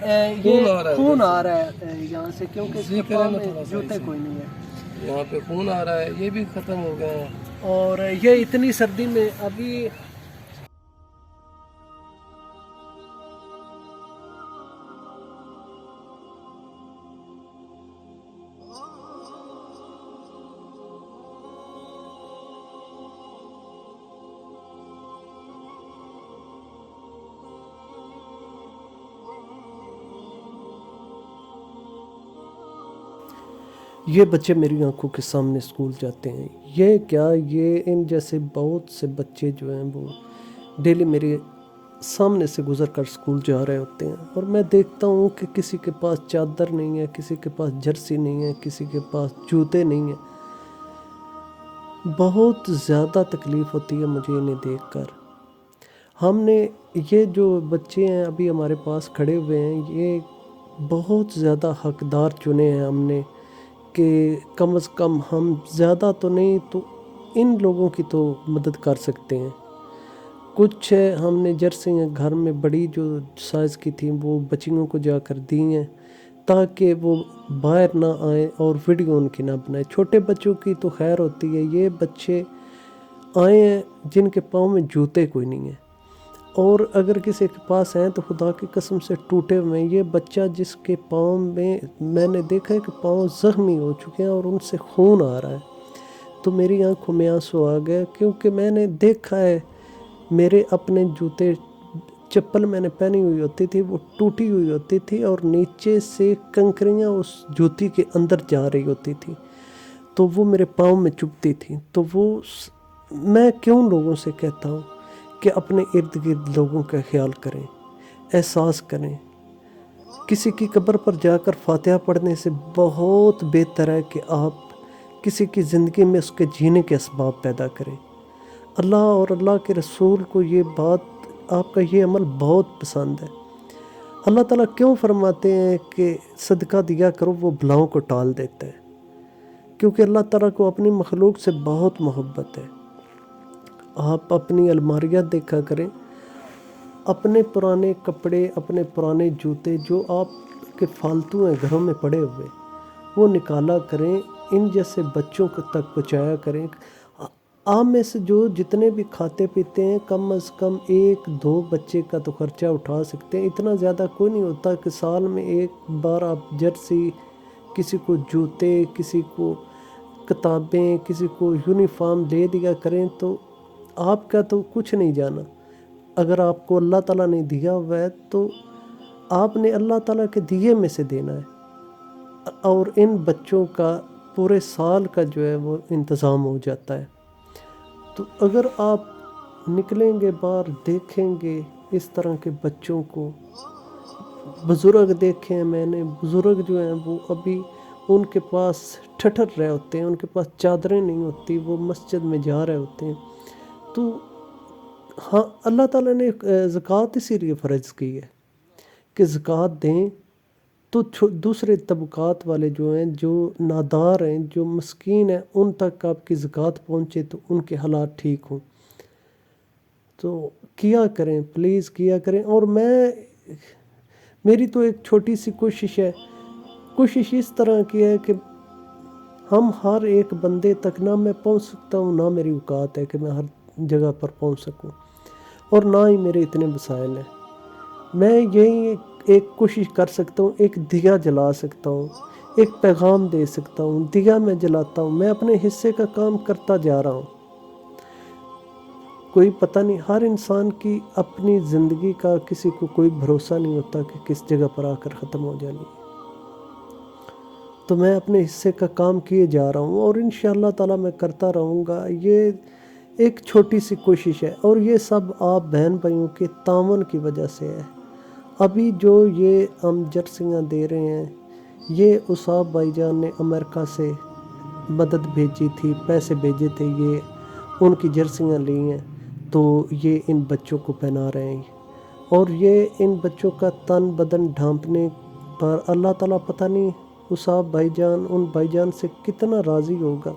یہ خون آ رہا ہے یہاں سے، کیونکہ اس کے پاؤں میں جوتے کوئی نہیں ہے، یہاں پہ خون آ رہا ہے، یہ بھی ختم ہو گئے ہیں۔ اور یہ اتنی سردی میں ابھی یہ بچے میری آنکھوں کے سامنے اسکول جاتے ہیں، یہ کیا، یہ ان جیسے بہت سے بچے جو ہیں وہ ڈیلی میرے سامنے سے گزر کر اسکول جا رہے ہوتے ہیں، اور میں دیکھتا ہوں کہ کسی کے پاس چادر نہیں ہے، کسی کے پاس جرسی نہیں ہے، کسی کے پاس جوتے نہیں ہیں۔ بہت زیادہ تکلیف ہوتی ہے مجھے انہیں دیکھ کر۔ ہم نے یہ جو بچے ہیں ابھی ہمارے پاس کھڑے ہوئے ہیں، یہ بہت زیادہ حقدار چنے ہیں ہم نے کہ کم از کم ہم زیادہ تو نہیں تو ان لوگوں کی تو مدد کر سکتے ہیں۔ کچھ ہم نے جرسیاں گھر میں بڑی جو سائز کی تھیں وہ بچیوں کو جا کر دی ہیں تاکہ وہ باہر نہ آئیں اور ویڈیو ان کی نہ بنائیں۔ چھوٹے بچوں کی تو خیر ہوتی ہے، یہ بچے آئے ہیں جن کے پاؤں میں جوتے کوئی نہیں ہیں، اور اگر کسی کے پاس ہیں تو خدا کی قسم سے ٹوٹے ہوئے ہیں۔ یہ بچہ جس کے پاؤں میں نے دیکھا ہے کہ پاؤں زخمی ہو چکے ہیں اور ان سے خون آ رہا ہے، تو میری آنکھوں میں آنسو آ گئے، کیونکہ میں نے دیکھا ہے میرے اپنے جوتے، چپل میں نے پہنی ہوئی ہوتی تھی وہ ٹوٹی ہوئی ہوتی تھی اور نیچے سے کنکریاں اس جوتی کے اندر جا رہی ہوتی تھی، تو وہ میرے پاؤں میں چبھتی تھی۔ تو وہ میں کیوں لوگوں سے کہتا ہوں کہ اپنے ارد گرد لوگوں کا خیال کریں، احساس کریں۔ کسی کی قبر پر جا کر فاتحہ پڑھنے سے بہت بہتر ہے کہ آپ کسی کی زندگی میں اس کے جینے کے اسباب پیدا کریں۔ اللہ اور اللہ کے رسول کو یہ بات، آپ کا یہ عمل بہت پسند ہے۔ اللہ تعالیٰ کیوں فرماتے ہیں کہ صدقہ دیا کرو، وہ بلاؤں کو ٹال دیتا ہے؟ کیونکہ اللہ تعالیٰ کو اپنی مخلوق سے بہت محبت ہے۔ آپ اپنی الماریاں دیکھا کریں، اپنے پرانے کپڑے، اپنے پرانے جوتے جو آپ کے فالتو ہیں گھروں میں پڑے ہوئے، وہ نکالا کریں، ان جیسے بچوں تک پہنچایا کریں۔ آپ میں سے جو جتنے بھی کھاتے پیتے ہیں کم از کم 1-2 بچے کا تو خرچہ اٹھا سکتے ہیں، اتنا زیادہ کوئی نہیں ہوتا کہ سال میں ایک بار آپ جرسی، کسی کو جوتے، کسی کو کتابیں، کسی کو یونیفارم دے دیا کریں، تو آپ کا تو کچھ نہیں جانا۔ اگر آپ کو اللہ تعالیٰ نے دیا ہوا ہے تو آپ نے اللہ تعالیٰ کے دیے میں سے دینا ہے، اور ان بچوں کا پورے سال کا جو ہے وہ انتظام ہو جاتا ہے۔ تو اگر آپ نکلیں گے باہر، دیکھیں گے اس طرح کے بچوں کو، بزرگ دیکھے ہیں میں نے، بزرگ جو ہیں وہ ابھی ان کے پاس ٹھٹر رہے ہوتے ہیں، ان کے پاس چادریں نہیں ہوتی، وہ مسجد میں جا رہے ہوتے ہیں۔ تو ہاں، اللہ تعالیٰ نے زکوٰۃ اسی لیے فرض کی ہے کہ زکوٰۃ دیں تو دوسرے طبقات والے جو ہیں، جو نادار ہیں، جو مسکین ہیں، ان تک آپ کی زکوٰۃ پہنچے تو ان کے حالات ٹھیک ہوں۔ تو کیا کریں، پلیز کیا کریں۔ اور میری تو ایک چھوٹی سی کوشش ہے، کوشش اس طرح کی ہے کہ ہم ہر ایک بندے تک نہ میں پہنچ سکتا ہوں، نہ میری اوقات ہے کہ میں ہر جگہ پر پہنچ سکوں، اور نہ ہی میرے اتنے وسائل ہیں۔ میں یہی ایک کوشش کر سکتا ہوں، ایک دیا جلا سکتا ہوں، ایک پیغام دے سکتا ہوں، دیا میں جلاتا ہوں، میں اپنے حصے کا کام کرتا جا رہا ہوں۔ کوئی پتہ نہیں، ہر انسان کی اپنی زندگی کا کسی کو کوئی بھروسہ نہیں ہوتا کہ کس جگہ پر آ کر ختم ہو جانی ہے۔ تو میں اپنے حصے کا کام کیے جا رہا ہوں، اور انشاءاللہ تعالیٰ میں کرتا رہوں گا۔ یہ ایک چھوٹی سی کوشش ہے، اور یہ سب آپ بہن بھائیوں کے تعاون کی وجہ سے ہے۔ ابھی جو یہ ہم جرسیاں دے رہے ہیں، یہ اصاب بھائی جان نے امریکہ سے مدد بھیجی تھی، پیسے بھیجے تھے، یہ ان کی جرسیاں لی ہیں تو یہ ان بچوں کو پہنا رہے ہیں، اور یہ ان بچوں کا تن بدن ڈھانپنے پر اللہ تعالیٰ پتہ نہیں اصاب بھائی جان، ان بھائی جان سے کتنا راضی ہوگا۔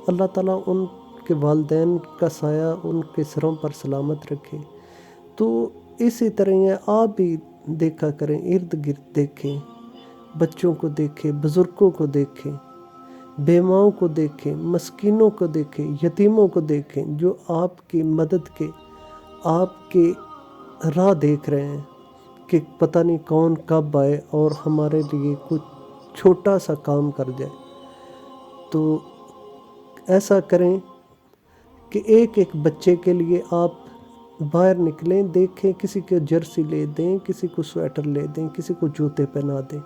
اللہ تعالیٰ ان کے والدین کا سایہ ان کے سروں پر سلامت رکھے۔ تو اسی طرح آپ بھی देखा करें, इर्द गिर्द देखें, बच्चों को देखें, बुज़ुर्गों को देखें, बेवाओं को देखें, मस्कीनों को देखें, यतीमों को देखें, जो आपकी मदद के, आपके राह देख रहे हैं कि पता नहीं कौन कब आए और हमारे लिए कुछ छोटा सा काम कर जाए। तो ऐसा करें कि एक एक बच्चे के लिए आप बाहर निकलें, देखें, किसी को जर्सी ले दें, किसी को स्वेटर ले दें, किसी को जूते पहना दें।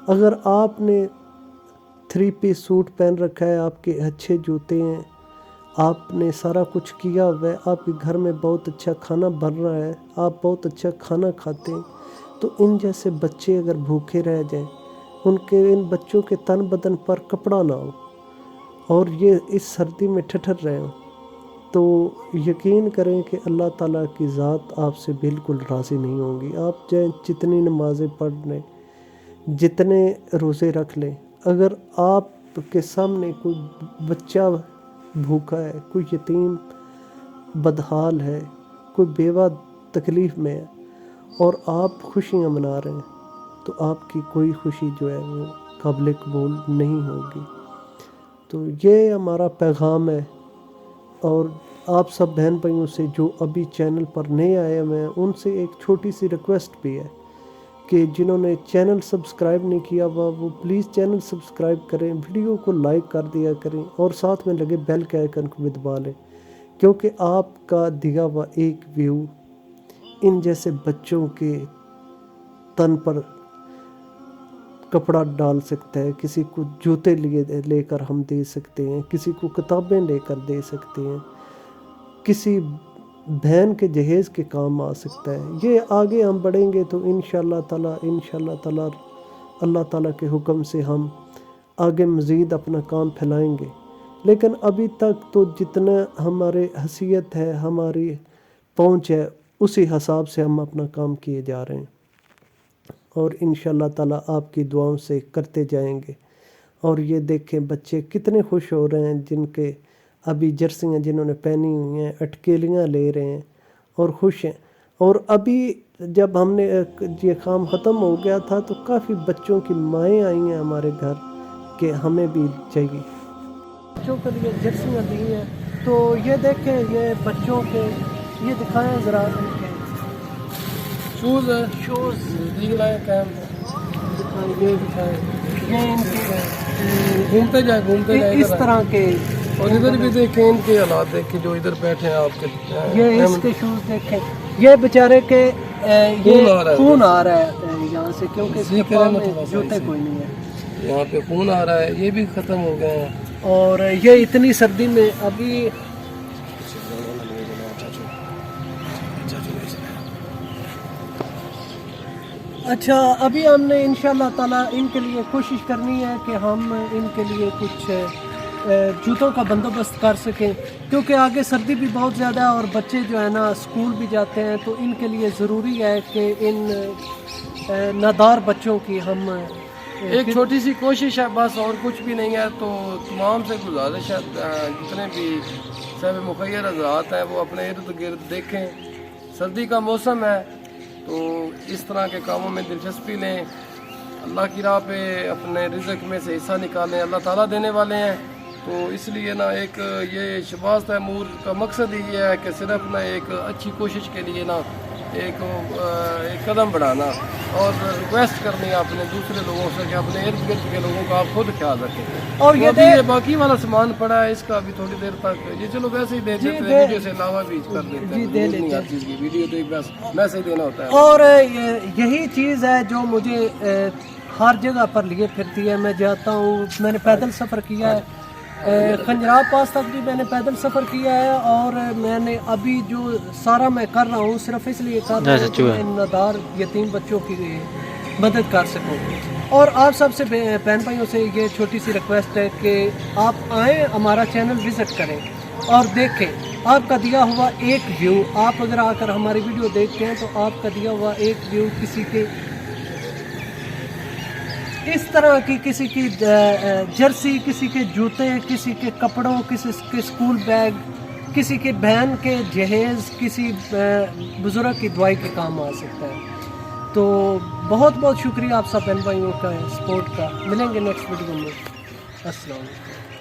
अगर आपने 3 पीस सूट पहन रखा है, आपके अच्छे जूते हैं, आपने सारा कुछ किया हुआ है, आपके घर में बहुत अच्छा खाना बन रहा है, आप बहुत अच्छा खाना खाते हैं, तो इन जैसे बच्चे अगर भूखे रह जाएं, इन बच्चों के तन बदन पर कपड़ा ना हो और ये इस सर्दी में ठठर रहे हों, तो यकीन करें कि अल्लाह ताला की ज़ात आपसे बिल्कुल राज़ी नहीं होगी। आप चाहे जितनी नमाज़ें पढ़ लें, जितने रोज़े रख लें, अगर आपके सामने कोई बच्चा भूखा है, कोई यतीम बदहाल है, कोई बेवा तकलीफ़ में है और आप खुशियाँ मना रहे हैं, तो आपकी कोई खुशी जो है वो काबिल कबूल नहीं होगी। तो ये हमारा पैगाम है। और आप सब बहन भाइयों से जो अभी चैनल पर नए आए हुए हैं, उनसे एक छोटी सी रिक्वेस्ट भी है कि जिन्होंने चैनल सब्सक्राइब नहीं किया हुआ वो प्लीज़ चैनल सब्सक्राइब करें, वीडियो को लाइक कर दिया करें और साथ में लगे बेल के आइकन को भी दबा लें, क्योंकि आपका दिया हुआ एक व्यू इन जैसे बच्चों के तन पर कपड़ा डाल सकता है, किसी को जूते लेकर हम दे सकते हैं, किसी को किताबें लेकर दे सकते हैं, किसी बहन के जहेज़ के काम आ सकता है। ये आगे हम बढ़ेंगे तो इंशाअल्लाह ताला अल्लाह ताला के हुक्म से हम आगे मज़ीद अपना काम फैलाएंगे। लेकिन अभी तक तो जितना हमारे हैसियत है, हमारी पहुँच है, उसी हिसाब से हम अपना काम किए जा रहे हैं और इंशाअल्लाह ताला आपकी दुआओं से करते जाएंगे। और ये देखें बच्चे कितने खुश हो रहे हैं, जिनके अभी जर्सियाँ जिन्होंने पहनी हुई हैं, अटकेलियाँ ले रहे हैं और खुश हैं। और अभी जब हमने ये काम ख़त्म हो गया था तो काफ़ी बच्चों की माएँ आई हैं हमारे घर कि हमें भी चाहिए। बच्चों के लिए जर्सियाँ दी हैं, तो ये देखें, ये बच्चों के, ये दिखाएं ज़रा शूज़ है, शूज़ दिखलाएं कैम दिखाएं, ये दिखाएं, ये घूमते जाए इस तरह के। और इधर भी देखें इनके हालात, देखें जो इधर बैठे हैं आपके, ये इसके शूज़ देखें, ये बेचारे के ये खून आ रहा है यहाँ से, क्योंकि इसके पाँव में जूते कोई नहीं है, यहाँ पे खून आ रहा है, ये भी ख़त्म हो गए हैं। और ये इतनी सर्दी में अभी अच्छा, अभी हमने इंशाअल्लाह ताला इनके लिए कोशिश करनी है कि हम इनके लिए कुछ जूतों का बंदोबस्त कर सकें, क्योंकि आगे सर्दी भी बहुत ज़्यादा है और बच्चे जो है ना स्कूल भी जाते हैं, तो इनके लिए ज़रूरी है कि इन नादार बच्चों की हम एक छोटी सी कोशिश है बस, और कुछ भी नहीं है। तो तमाम से गुजारिश है, जितने भी सब मुखैर हज़रात हैं वो अपने इर्द गिर्द देखें, सर्दी का मौसम है तो इस तरह के कामों में दिलचस्पी लें, अल्लाह की राह पे अपने रिज़्क़ में से हिस्सा निकालें, अल्लाह ताला देने वाले हैं। तो इसलिए ना एक ये शहबाज तैमूर का मकसद ही ये है कि सिर्फ ना एक अच्छी कोशिश के लिए ना एक कदम बढ़ाना और रिक्वेस्ट करनी है अपने दूसरे लोगों से कि अपने इर्द गिर्द के लोगों का आप खुद ख्याल रखें। और ये बाकी वाला सामान पड़ा है, इसका अभी थोड़ी देर तक ये चलो वैसे ही दे देते हैं, वीडियो से अलावा भी कर देते हैं, चीज़ की वीडियो तो बस मैसेज देना होता है। और यही चीज़ है जो मुझे हर जगह पर लिए फिरती है। मैं जाता हूँ, मैंने पैदल सफ़र किया है, खंजराब पास तक भी मैंने पैदल सफ़र किया है, और मैंने अभी जो सारा मैं कर रहा हूँ सिर्फ इसलिए कर रहा हूँ कि मैं नादार यतीम बच्चों की मदद कर सकूँ। और आप सबसे बहन भाइयों से ये छोटी सी रिक्वेस्ट है कि आप आएँ, हमारा चैनल विज़िट करें और देखें। आपका दिया हुआ एक व्यू, आप अगर आकर हमारी वीडियो देखते हैं तो आपका दिया हुआ एक व्यू किसी के इस तरह की, किसी की जर्सी, किसी के जूते, किसी के कपड़ों, किसी के स्कूल बैग, किसी के बहन के जहेज़, किसी बुज़ुर्ग की दवाई के काम आ सकता है। تو بہت بہت شکریہ آپ سب بہن بھائیوں کا سپورٹ کا. ملیں گے نیکسٹ ویڈیو میں. السلام علیکم.